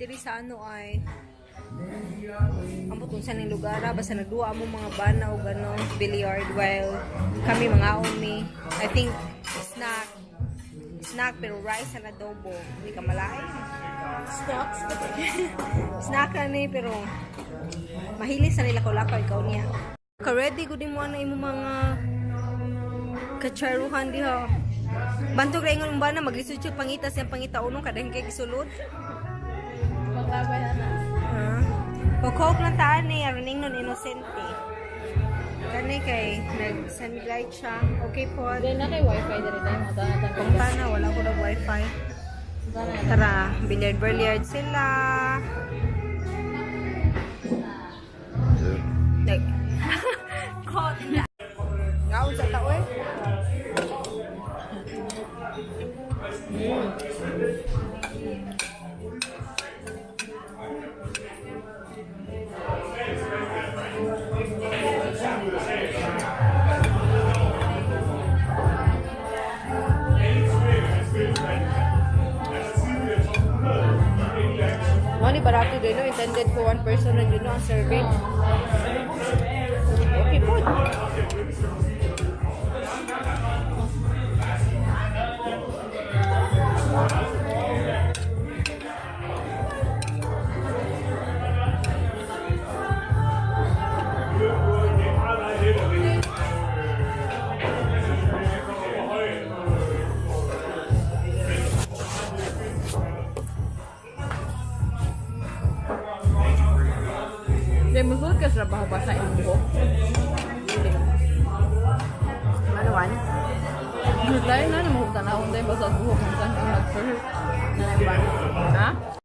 diri sa ano ay ambot kung saan yung lugar, basta nagduwa mo mga bana o gano, billiard, while kami mga umi, I think snack pero rice and adobo, hindi ka malain. Snack na ni pero mahilis na nila lakaw ikaw niya. Ka-ready ko din mo na imo mga kacharuhan diha. Bantog ra ingon ba na maglisod siya pangitas yang pangita unong kadang kay gisulod. Maglabay na. Kokok na taan ni aruning non inosente. Kani kay nag-sunlight siya. Okay po. Dahil na kay wifi dali tayo mga tanatan. Kung na wala ko na wifi. Tara, billiard sila. Like, caught na. Ngaon sa tao eh. Money barato din, no? Intended for one person na yun, no? Ang serving. Okay po. Dahil musuot ka sa trabaho pa sa iyong buhok. Manuan? Dahil na namuhok tanahon dahil basta buhok kung saan yung nag-first. Ha?